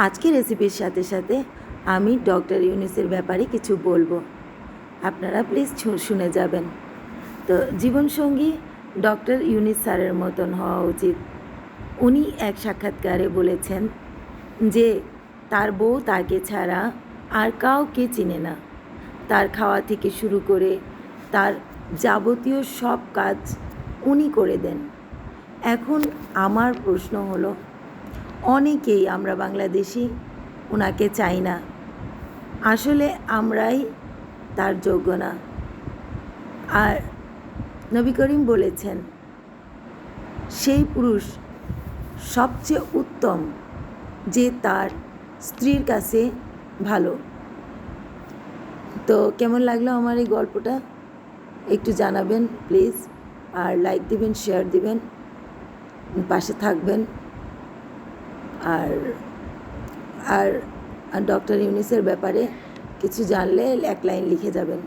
আজকে রেসিপির সাথে সাথে আমি ডক্টর ইউনূসের ব্যাপারে কিছু বলবো, আপনারা প্লিজ শুনে যাবেন। তো জীবনসঙ্গী ডক্টর ইউনূস স্যারের মতন হওয়া উচিত। উনি এক সাক্ষাৎকারে বলেছেন যে তার বউ তাকে ছাড়া আর কাউকে চিনে না। তার খাওয়া থেকে শুরু করে তার যাবতীয় সব কাজ উনি করে দেন। এখন আমার প্রশ্ন হলো, অনেকেই আমরা বাংলাদেশি ওনাকে চাই না, আসলে আমরাই তার যোগ্য না। আর নবী করিম বলেছেন সেই পুরুষ সবচেয়ে উত্তম যে তার স্ত্রীর কাছে ভালো। তো কেমন লাগলো আমার এই গল্পটা একটু জানাবেন প্লিজ, আর লাইক দিবেন, শেয়ার দিবেন, পাশে থাকবেন। আর আর ডক্টর ইউনূসের ব্যাপারে কিছু জানলে 1 লাইন লিখে যাবেন।